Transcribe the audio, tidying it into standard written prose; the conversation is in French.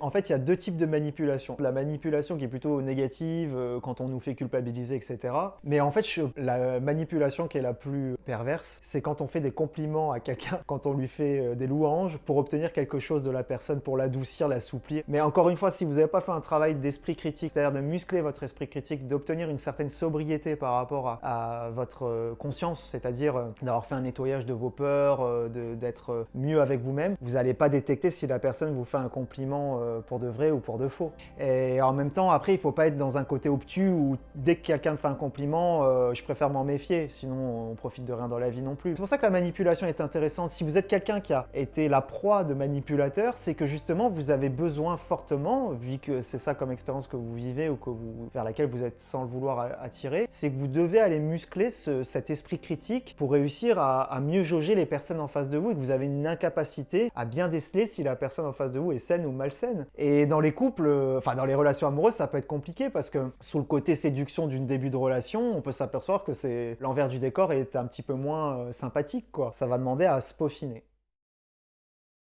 En fait, il y a deux types de manipulation. La manipulation qui est plutôt négative, quand on nous fait culpabiliser, etc. Mais en fait, la manipulation qui est la plus perverse, c'est quand on fait des compliments à quelqu'un, quand on lui fait des louanges pour obtenir quelque chose de la personne, pour l'adoucir, l'assouplir. Mais encore une fois, si vous n'avez pas fait un travail d'esprit critique, c'est-à-dire de muscler votre esprit critique, d'obtenir une certaine sobriété par rapport à votre conscience, c'est-à-dire d'avoir fait un nettoyage de vos peurs, d'être mieux avec vous-même, vous n'allez pas détecter si la personne vous fait un compliment pour de vrai ou pour de faux. Et en même temps, après, il ne faut pas être dans un côté obtus où dès que quelqu'un me fait un compliment, je préfère m'en méfier, sinon on profite de rien dans la vie non plus. C'est pour ça que la manipulation est intéressante. Si vous êtes quelqu'un qui a été la proie de manipulateurs, c'est que justement vous avez besoin fortement, vu que c'est ça comme expérience que vous vivez ou vers laquelle vous êtes sans le vouloir attiré, c'est que vous devez aller muscler cet esprit critique pour réussir à mieux jauger les personnes en face de vous et que vous avez une incapacité à bien déceler si la personne en face de vous est saine ou malsaine. Et dans les couples, enfin dans les relations amoureuses, ça peut être compliqué parce que sous le côté séduction d'une début de relation, on peut s'apercevoir que l'envers du décor est un petit peu moins sympathique, quoi. Ça va demander à se peaufiner.